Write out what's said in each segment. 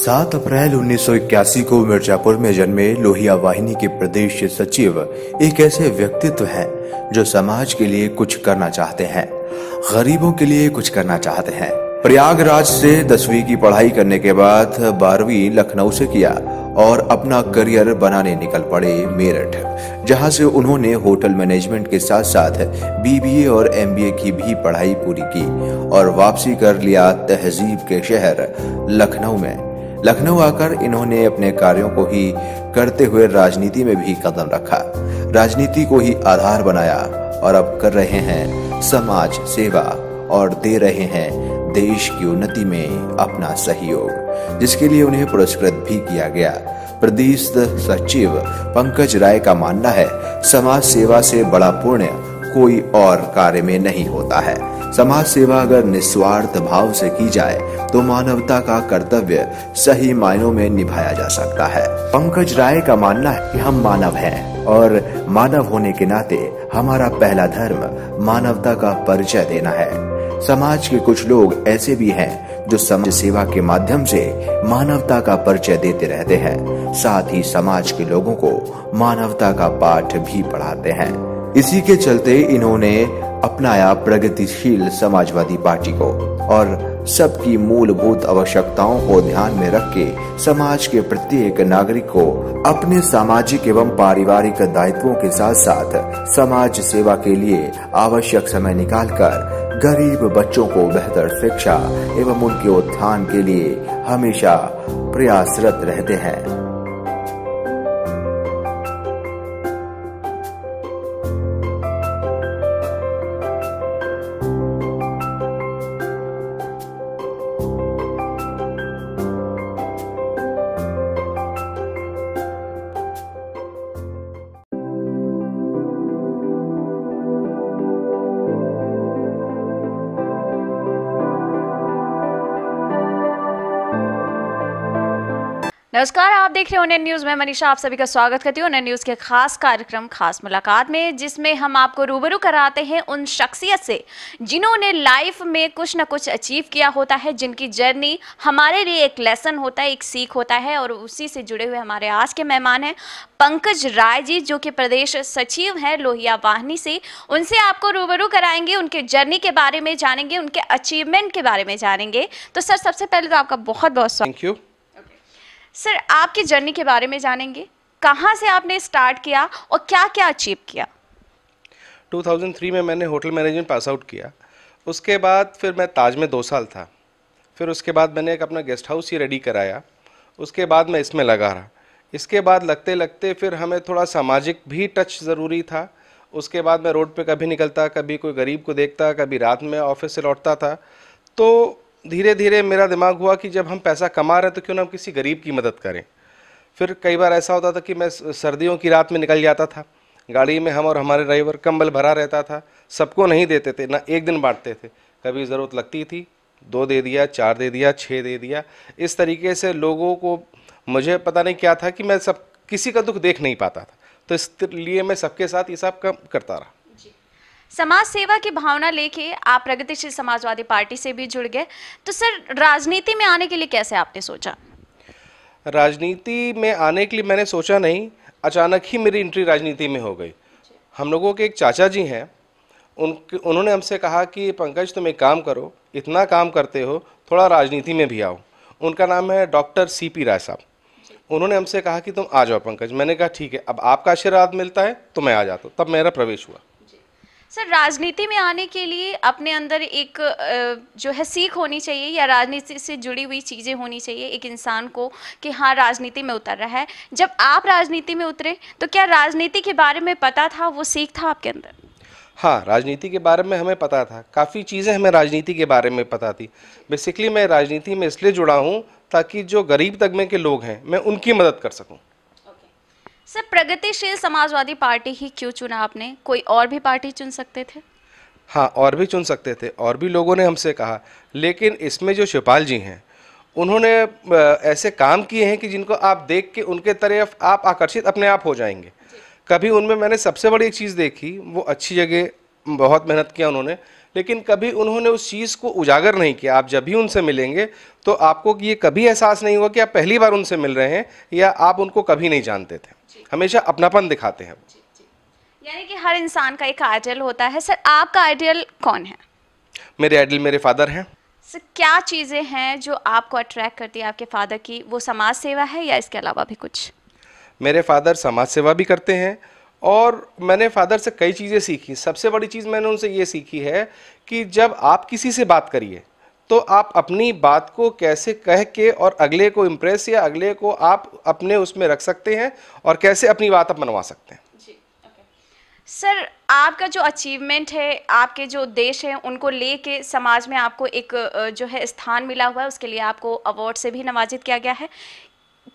7 अप्रैल 1981 को मिर्जापुर में जन्मे लोहिया वाहिनी के प्रदेश सचिव एक ऐसे व्यक्तित्व हैं जो समाज के लिए कुछ करना चाहते हैं, गरीबों के लिए कुछ करना चाहते हैं। प्रयागराज से 10वीं की पढ़ाई करने के बाद 12वीं लखनऊ से किया और अपना करियर बनाने निकल पड़े मेरठ, जहां से उन्होंने होटल मैनेजमेंट के साथ साथ बीबीए और एमबीए की भी पढ़ाई पूरी की और वापसी कर लिया तहजीब के शहर लखनऊ में। लखनऊ आकर इन्होंने अपने कार्यों को ही करते हुए राजनीति में भी कदम रखा, राजनीति को ही आधार बनाया और अब कर रहे हैं समाज सेवा और दे रहे हैं देश की उन्नति में अपना सहयोग, जिसके लिए उन्हें पुरस्कृत भी किया गया। प्रदेश सचिव पंकज राय का मानना है, समाज सेवा से बड़ा पुण्य कोई और कार्य में नहीं होता है। समाज सेवा अगर निस्वार्थ भाव से की जाए तो मानवता का कर्तव्य सही मायनों में निभाया जा सकता है। पंकज राय का मानना है कि हम मानव हैं और मानव होने के नाते हमारा पहला धर्म मानवता का परिचय देना है। समाज के कुछ लोग ऐसे भी हैं जो समाज सेवा के माध्यम से मानवता का परिचय देते रहते हैं, साथ ही समाज के लोगों को मानवता का पाठ भी पढ़ाते हैं। इसी के चलते इन्होंने अपनाया प्रगतिशील समाजवादी पार्टी को और सबकी मूलभूत आवश्यकताओं को ध्यान में रख के समाज के प्रत्येक नागरिक को अपने सामाजिक एवं पारिवारिक दायित्वों के साथ साथ समाज सेवा के लिए आवश्यक समय निकालकर गरीब बच्चों को बेहतर शिक्षा एवं उनके उत्थान के लिए हमेशा प्रयासरत रहते हैं। नमस्कार, आप देख रहे हो उन्नयन न्यूज में मनीषा आप सभी का स्वागत करती हूँ उन्नयन न्यूज के खास कार्यक्रम खास मुलाकात में, जिसमें हम आपको रूबरू कराते हैं उन शख्सियत से जिन्होंने लाइफ में कुछ ना कुछ अचीव किया होता है, जिनकी जर्नी हमारे लिए एक लेसन होता है, एक सीख होता है। और उसी से जुड़े हुए हमारे आज के मेहमान हैं पंकज राय जी, जो कि प्रदेश सचिव हैं लोहिया वाहिनी से। उनसे आपको रूबरू कराएंगे, उनके जर्नी के बारे में जानेंगे, उनके अचीवमेंट के बारे में जानेंगे। तो सर, सबसे पहले तो आपका बहुत बहुत स्वागत। थैंक यू सर, आपकी जर्नी के बारे में जानेंगे, कहाँ से आपने स्टार्ट किया और क्या क्या अचीव किया। 2003 में मैंने होटल मैनेजमेंट पास आउट किया। उसके बाद फिर मैं ताज में 2 साल था। फिर उसके बाद मैंने एक अपना गेस्ट हाउस ही रेडी कराया। उसके बाद मैं इसमें लगा रहा। इसके बाद लगते लगते फिर हमें थोड़ा सामाजिक भी टच ज़रूरी था। उसके बाद मैं रोड पे कभी निकलता, कभी कोई गरीब को देखता, कभी रात में ऑफिस से लौटता था। तो धीरे धीरे मेरा दिमाग हुआ कि जब हम पैसा कमा रहे हैं तो क्यों ना हम किसी गरीब की मदद करें। फिर कई बार ऐसा होता था कि मैं सर्दियों की रात में निकल जाता था, गाड़ी में हम और हमारे ड्राइवर, कंबल भरा रहता था, सबको नहीं देते थे ना, एक दिन बांटते थे। कभी ज़रूरत लगती थी 2 दे दिया, 4 दे दिया, 6 दे दिया। इस तरीके से लोगों को, मुझे पता नहीं क्या था कि मैं सब किसी का दुख देख नहीं पाता था, तो इसलिए मैं सबके साथ ये सब काम करता रहा। समाज सेवा की भावना लेके आप प्रगतिशील समाजवादी पार्टी से भी जुड़ गए। तो सर, राजनीति में आने के लिए कैसे आपने सोचा? राजनीति में आने के लिए मैंने सोचा नहीं, अचानक ही मेरी एंट्री राजनीति में हो गई। हम लोगों के एक चाचा जी हैं, उन्होंने हमसे कहा कि पंकज तुम एक काम करो, इतना काम करते हो, थोड़ा राजनीति में भी आओ। उनका नाम है डॉक्टर CP राय साहब। उन्होंने हमसे कहा कि तुम आ जाओ पंकज। मैंने कहा ठीक है, अब आपका आशीर्वाद मिलता है तो मैं आ जाता हूँ। तब मेरा प्रवेश हुआ। सर, राजनीति में आने के लिए अपने अंदर एक जो है सीख होनी चाहिए या राजनीति से जुड़ी हुई चीज़ें होनी चाहिए एक इंसान को कि हाँ राजनीति में उतर रहा है। जब आप राजनीति में उतरे तो क्या राजनीति के बारे में पता था, वो सीख था आपके अंदर? हाँ, राजनीति के बारे में हमें पता था, काफ़ी चीज़ें हमें राजनीति के बारे में पता थी। बेसिकली मैं राजनीति में इसलिए जुड़ा हूँ ताकि जो गरीब तबके के लोग हैं मैं उनकी मदद कर सकूँ। सर, प्रगतिशील समाजवादी पार्टी ही क्यों चुना आपने? कोई और भी पार्टी चुन सकते थे? हाँ, और भी चुन सकते थे, और भी लोगों ने हमसे कहा, लेकिन इसमें जो शिवपाल जी हैं उन्होंने ऐसे काम किए हैं कि जिनको आप देख के उनके तरफ आप आकर्षित अपने आप हो जाएंगे। कभी उनमें मैंने सबसे बड़ी एक चीज़ देखी, वो अच्छी जगह बहुत मेहनत किया उन्होंने, लेकिन कभी उन्होंने उस चीज़ को उजागर नहीं किया। आप जब भी उनसे मिलेंगे तो आपको ये कभी एहसास नहीं होगा कि आप पहली बार उनसे मिल रहे हैं या आप उनको कभी नहीं जानते थे। हमेशा अपनापन दिखाते हैं। यानी कि हर इंसान का एक आइडियल होता है। सर, आपका आइडियल कौन है? मेरे आइडियल मेरे फादर हैं। सर, क्या चीज़ें हैं जो आपको अट्रैक्ट करती है आपके फादर की? वो समाज सेवा है या इसके अलावा भी कुछ? मेरे फादर समाज सेवा भी करते हैं और मैंने फादर से कई चीज़ें सीखी। सबसे बड़ी चीज़ मैंने उनसे ये सीखी है कि जब आप किसी से बात करिए तो आप अपनी बात को कैसे कह के और अगले को इम्प्रेस या अगले को आप अपने उसमें रख सकते हैं और कैसे अपनी बात आप मनवा सकते हैं। सर, आपका जो अचीवमेंट है, आपके जो उद्देश्य हैं, उनको लेके समाज में आपको एक जो है स्थान मिला हुआ है, उसके लिए आपको अवार्ड से भी नवाजित किया गया है।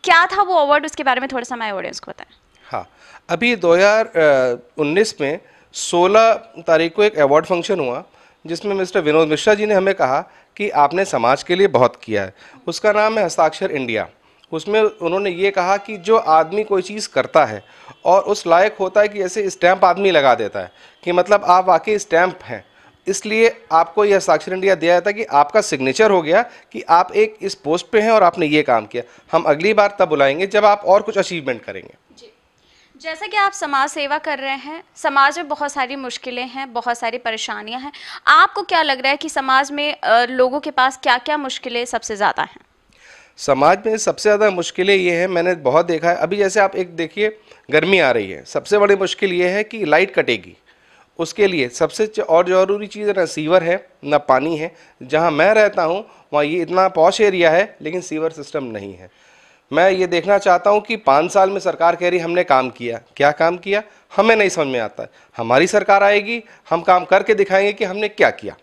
क्या था वो अवार्ड, उसके बारे में थोड़ा सा हमारे ऑडियंस को बताएं। हाँ, अभी 2019 में 16 तारीख को एक अवार्ड फंक्शन हुआ जिसमें मिस्टर विनोद मिश्रा जी ने हमें कहा कि आपने समाज के लिए बहुत किया है। उसका नाम है हस्ताक्षर इंडिया। उसमें उन्होंने ये कहा कि जो आदमी कोई चीज़ करता है और उस लायक होता है कि ऐसे स्टैंप आदमी लगा देता है कि मतलब आप वाकई स्टैंप हैं, इसलिए आपको यह हस्ताक्षर इंडिया दिया जाता है कि आपका सिग्नेचर हो गया कि आप एक इस पोस्ट पे हैं और आपने ये काम किया। हम अगली बार तब बुलाएंगे जब आप और कुछ अचीवमेंट करेंगे। जैसा कि आप समाज सेवा कर रहे हैं, समाज में बहुत सारी मुश्किलें हैं, बहुत सारी परेशानियां हैं। आपको क्या लग रहा है कि समाज में लोगों के पास क्या क्या मुश्किलें सबसे ज़्यादा हैं? समाज में सबसे ज़्यादा मुश्किलें ये हैं, मैंने बहुत देखा है। अभी जैसे आप एक देखिए, गर्मी आ रही है, सबसे बड़ी मुश्किल ये है कि लाइट कटेगी। उसके लिए सबसे और ज़रूरी चीज़ ना सीवर है ना पानी है। जहाँ मैं रहता हूँ वहाँ ये इतना पॉश एरिया है लेकिन सीवर सिस्टम नहीं है। मैं ये देखना चाहता हूँ कि 5 साल में सरकार कह रही हमने काम किया, क्या काम किया हमें नहीं समझ में आता है। हमारी सरकार आएगी, हम काम करके दिखाएंगे कि हमने क्या किया।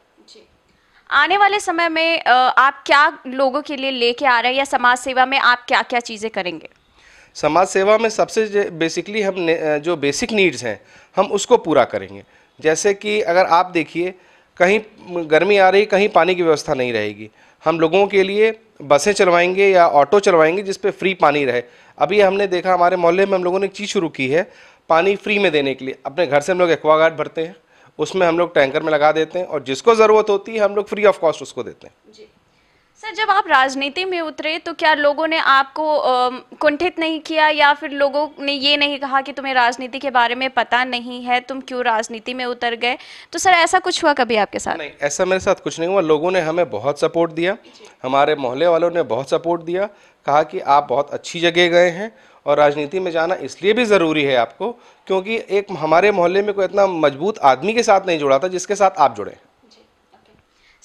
आने वाले समय में आप क्या लोगों के लिए लेके आ रहे हैं, या समाज सेवा में आप क्या क्या चीज़ें करेंगे? समाज सेवा में सबसे बेसिकली हम जो बेसिक नीड्स हैं हम उसको पूरा करेंगे। जैसे कि अगर आप देखिए, कहीं गर्मी आ रही, कहीं पानी की व्यवस्था नहीं रहेगी, हम लोगों के लिए बसें चलवाएंगे या ऑटो चलवाएंगे जिस पे फ्री पानी रहे। अभी हमने देखा हमारे मोहल्ले में हम लोगों ने एक चीज़ शुरू की है पानी फ्री में देने के लिए। अपने घर से हम लोग एक्वागार्ड भरते हैं, उसमें हम लोग टैंकर में लगा देते हैं और जिसको ज़रूरत होती है हम लोग फ्री ऑफ कॉस्ट उसको देते हैं। जी सर, जब आप राजनीति में उतरे तो क्या लोगों ने आपको कुंठित नहीं किया, या फिर लोगों ने ये नहीं कहा कि तुम्हें राजनीति के बारे में पता नहीं है, तुम क्यों राजनीति में उतर गए? तो सर, ऐसा कुछ हुआ कभी आपके साथ? नहीं, ऐसा मेरे साथ कुछ नहीं हुआ। लोगों ने हमें बहुत सपोर्ट दिया, हमारे मोहल्ले वालों ने बहुत सपोर्ट दिया, कहा कि आप बहुत अच्छी जगह गए हैं और राजनीति में जाना इसलिए भी ज़रूरी है आपको क्योंकि एक हमारे मोहल्ले में कोई इतना मजबूत आदमी के साथ नहीं जुड़ा था जिसके साथ आप जुड़े।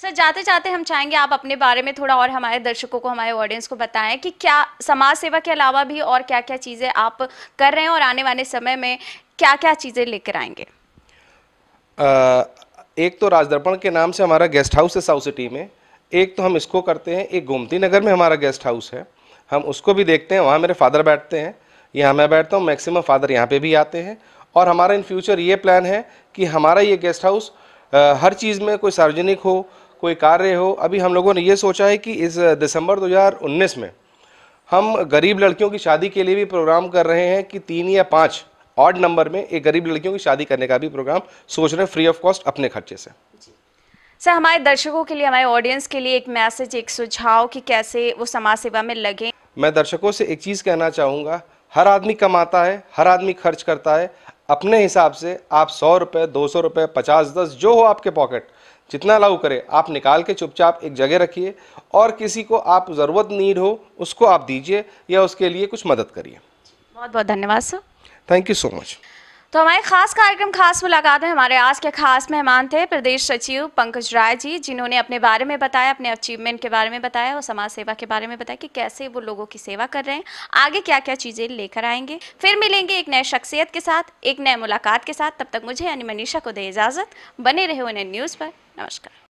सर, जाते जाते हम चाहेंगे आप अपने बारे में थोड़ा और हमारे दर्शकों को, हमारे ऑडियंस को बताएं कि क्या समाज सेवा के अलावा भी और क्या क्या चीज़ें आप कर रहे हैं और आने वाले समय में क्या क्या चीज़ें लेकर आएंगे? एक तो राजदर्पण के नाम से हमारा गेस्ट हाउस है साउथ सिटी में, एक तो हम इसको करते हैं। एक गोमती नगर में हमारा गेस्ट हाउस है, हम उसको भी देखते हैं। वहाँ मेरे फादर बैठते हैं, यहाँ मैं बैठता हूँ, मैक्सिमम फादर यहाँ पे भी आते हैं। और हमारा इन फ्यूचर ये प्लान है कि हमारा ये गेस्ट हाउस हर चीज़ में कोई सार्वजनिक हो, कोई कार्य हो। अभी हम लोगों ने ये सोचा है कि इस दिसंबर 2019 में हम गरीब लड़कियों की शादी के लिए भी प्रोग्राम कर रहे हैं कि 3 या 5 ऑड नंबर में एक गरीब लड़कियों की शादी करने का भी प्रोग्राम सोच रहे हैं, फ्री ऑफ कॉस्ट अपने खर्चे से। सर, हमारे दर्शकों के लिए, हमारे ऑडियंस के लिए एक मैसेज, एक सुझाव कि कैसे वो समाज सेवा में लगे। मैं दर्शकों से एक चीज़ कहना चाहूँगा, हर आदमी कमाता है, हर आदमी खर्च करता है अपने हिसाब से। आप 100 रुपये, 200 रुपये, 50, 10 जो हो आपके पॉकेट, जितना अलाउ करे आप निकाल के चुपचाप एक जगह रखिए और किसी को आप ज़रूरत नीड हो उसको आप दीजिए या उसके लिए कुछ मदद करिए। बहुत बहुत धन्यवाद sir. Thank you so much. तो हमारे खास कार्यक्रम खास मुलाकात में हमारे आज के खास मेहमान थे प्रदेश सचिव पंकज राय जी, जिन्होंने अपने बारे में बताया, अपने अचीवमेंट के बारे में बताया और समाज सेवा के बारे में बताया कि कैसे वो लोगों की सेवा कर रहे हैं, आगे क्या क्या चीज़ें लेकर आएंगे। फिर मिलेंगे एक नए शख्सियत के साथ, एक नए मुलाकात के साथ। तब तक मुझे यानी मनीषा को दे इजाज़त। बने रहे उन्हें न्यूज़ पर। नमस्कार।